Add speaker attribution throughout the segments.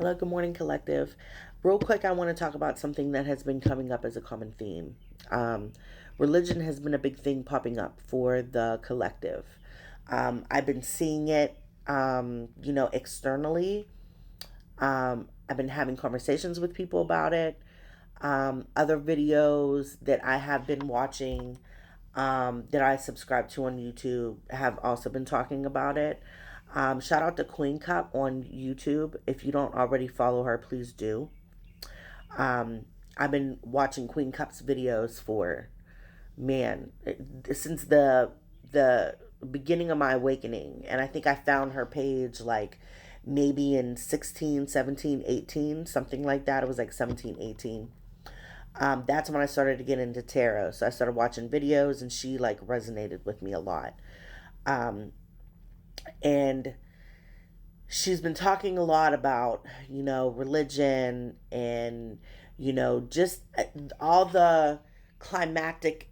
Speaker 1: Hello, good morning, collective. Real quick, I want to talk about something that has been coming up as a common theme. Um, Religion has been a big thing popping up for the collective. I've been seeing it, externally. I've been having conversations with people about it. Other videos that I have been watching, that I subscribe to on YouTube, have also been talking about it. Shout out to Queen Cup on YouTube. If you don't already follow her, please do. I've been watching Queen Cup's videos for, man, since the beginning of my awakening, and I think I found her page like maybe in 16, 17, 18, something like that. It was like 17, 18. That's when I started to get into tarot. So I started watching videos, and she like resonated with me a lot. Um, and she's been talking a lot about, religion and, just all the climactic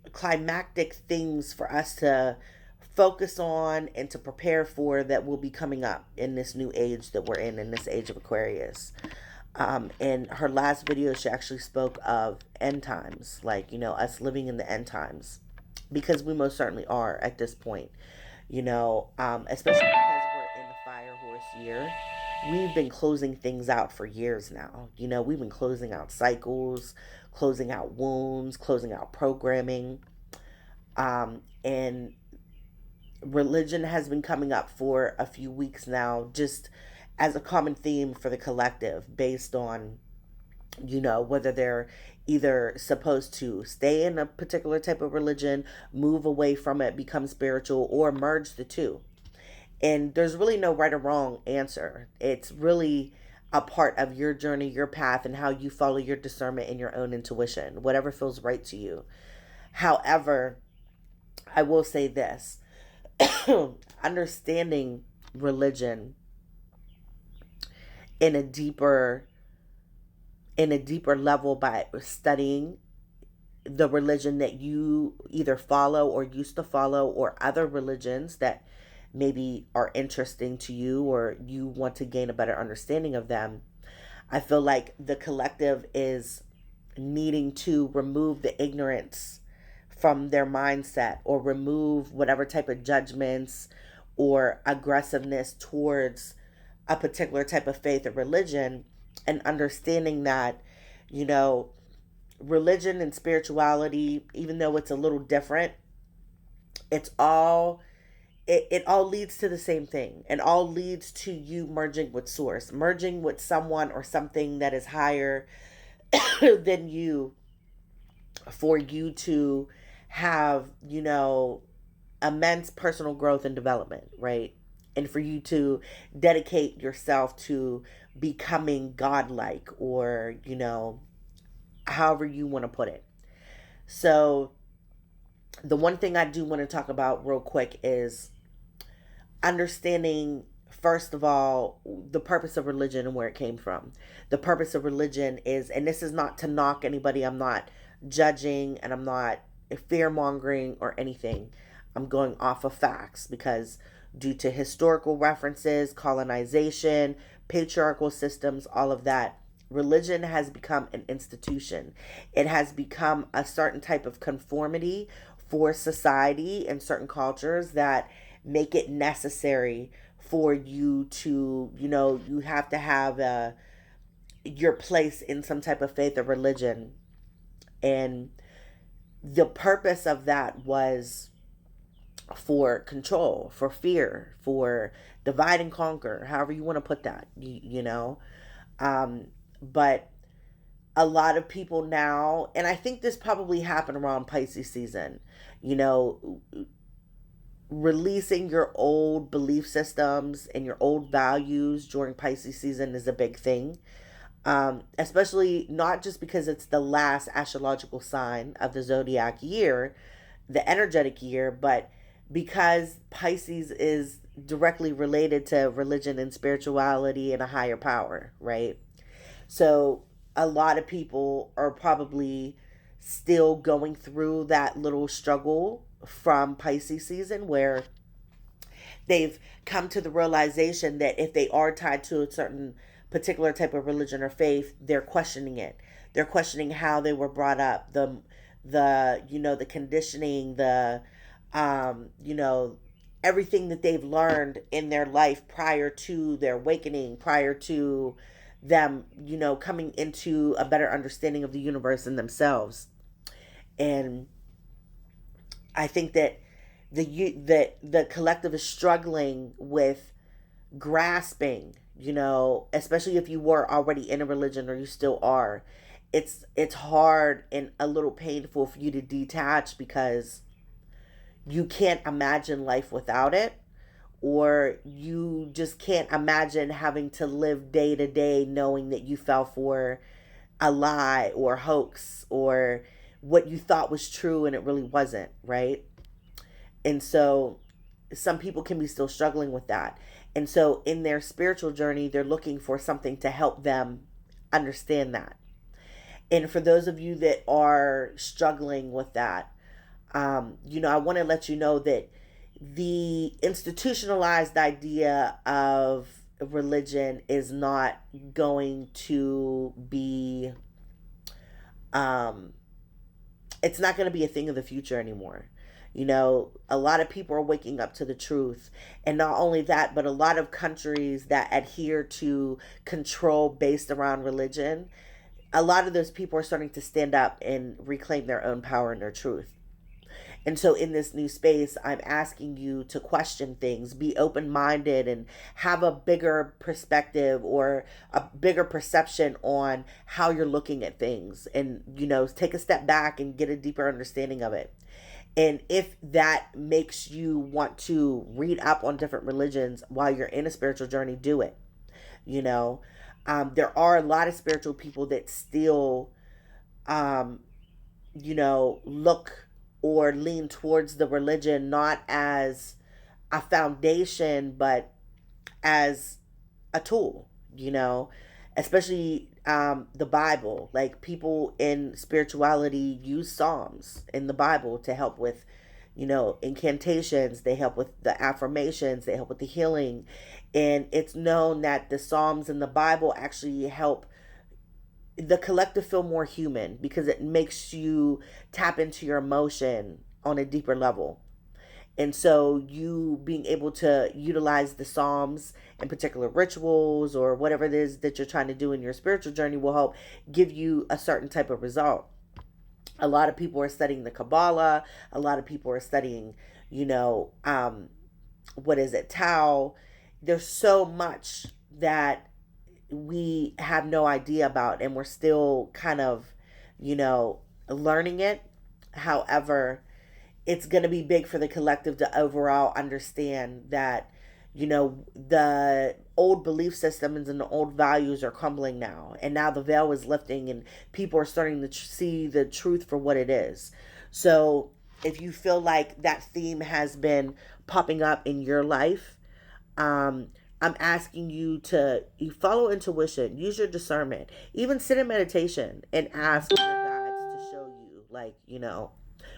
Speaker 1: things for us to focus on and to prepare for that will be coming up in this new age that we're in this age of Aquarius. In her last video, she actually spoke of end times, like, us living in the end times, because we most certainly are at this point, especially because we're in the fire horse year. We've been closing things out for years now. We've been closing out cycles, closing out wounds, closing out programming. And religion has been coming up for a few weeks now, just as a common theme for the collective, based on, whether they're either supposed to stay in a particular type of religion, move away from it, become spiritual, or merge the two. And there's really no right or wrong answer. It's really a part of your journey, your path, and how you follow your discernment and your own intuition, whatever feels right to you. However, I will say this: understanding religion in a deeper level by studying the religion that you either follow or used to follow, or other religions that maybe are interesting to you or you want to gain a better understanding of them. I feel like the collective is needing to remove the ignorance from their mindset, or remove whatever type of judgments or aggressiveness towards a particular type of faith or religion, and understanding that, you know, religion and spirituality, even though it's a little different, it's all it all leads to the same thing, and all leads to you merging with source, merging with someone or something that is higher than you, for you to have, immense personal growth and development, right? And for you to dedicate yourself to becoming godlike, or, however you want to put it. So, the one thing I do want to talk about real quick is understanding, first of all, the purpose of religion and where it came from. The purpose of religion is, and this is not to knock anybody, I'm not judging, and I'm not fear mongering or anything. I'm going off of facts, because due to historical references, colonization, patriarchal systems, all of that, religion has become an institution. It has become a certain type of conformity for society and certain cultures that make it necessary for you to, you have to have your place in some type of faith or religion. And the purpose of that was for control, for fear, for divide and conquer, however you want to put that, Um, but a lot of people now, and I think this probably happened around Pisces season, you know, releasing your old belief systems and your old values during Pisces season is a big thing. Especially not just because it's the last astrological sign of the zodiac year, the energetic year, but because Pisces is directly related to religion and spirituality and a higher power, right? So a lot of people are probably still going through that little struggle from Pisces season, where they've come to the realization that if they are tied to a certain particular type of religion or faith, they're questioning it. They're questioning how they were brought up, the conditioning, everything that they've learned in their life prior to their awakening, prior to them, coming into a better understanding of the universe and themselves. And I think that the collective is struggling with grasping, especially if you were already in a religion or you still are. It's hard and a little painful for you to detach because you can't imagine life without it, or you just can't imagine having to live day to day knowing that you fell for a lie or hoax or what you thought was true and it really wasn't, right? And so some people can be still struggling with that. And so in their spiritual journey, they're looking for something to help them understand that. And for those of you that are struggling with that, I want to let you know that the institutionalized idea of religion is not going to be, um, it's not going to be a thing of the future anymore. A lot of people are waking up to the truth. And not only that, but a lot of countries that adhere to control based around religion, a lot of those people are starting to stand up and reclaim their own power and their truth. And so, in this new space, I'm asking you to question things, be open minded, and have a bigger perspective or a bigger perception on how you're looking at things. And, take a step back and get a deeper understanding of it. And if that makes you want to read up on different religions while you're in a spiritual journey, do it. You know, there are a lot of spiritual people that still, um, look or lean towards the religion not as a foundation, but as a tool, especially the Bible. Like people in spirituality use Psalms in the Bible to help with, incantations. They help with the affirmations, they help with the healing. And it's known that the Psalms in the Bible actually help the collective feel more human because it makes you tap into your emotion on a deeper level. And so you being able to utilize the Psalms in particular rituals or whatever it is that you're trying to do in your spiritual journey will help give you a certain type of result. A lot of people are studying the Kabbalah. A lot of people are studying, what is it, Tao. There's so much that we have no idea about, and we're still kind of, learning it. However, it's going to be big for the collective to overall understand that, the old belief systems and the old values are crumbling now. And now the veil is lifting and people are starting to see the truth for what it is. So if you feel like that theme has been popping up in your life, um, I'm asking you to follow intuition, use your discernment, even sit in meditation and ask your guides to show you, like,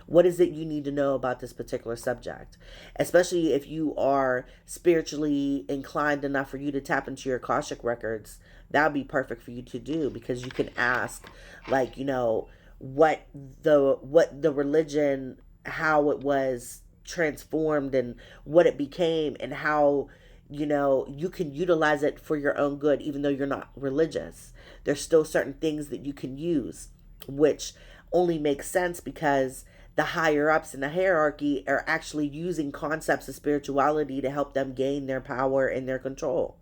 Speaker 1: what is it you need to know about this particular subject? Especially if you are spiritually inclined enough for you to tap into your Akashic records, that would be perfect for you to do because you can ask, like, what the religion, how it was transformed and what it became and how you can utilize it for your own good even though you're not religious. There's still certain things that you can use, which only makes sense because the higher ups in the hierarchy are actually using concepts of spirituality to help them gain their power and their control.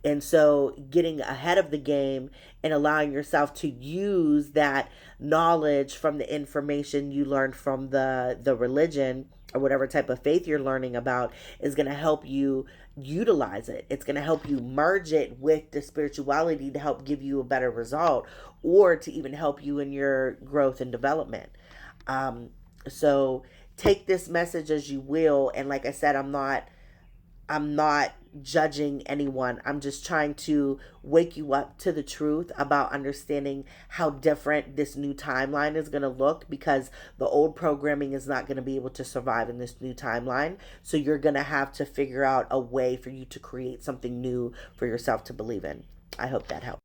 Speaker 1: And so getting ahead of the game and allowing yourself to use that knowledge from the information you learned from the religion or whatever type of faith you're learning about is going to help you utilize it. It's going to help you merge it with the spirituality to help give you a better result or to even help you in your growth and development. So take this message as you will. And like I said, I'm not judging anyone. I'm just trying to wake you up to the truth about understanding how different this new timeline is going to look because the old programming is not going to be able to survive in this new timeline. So you're going to have to figure out a way for you to create something new for yourself to believe in. I hope that helps.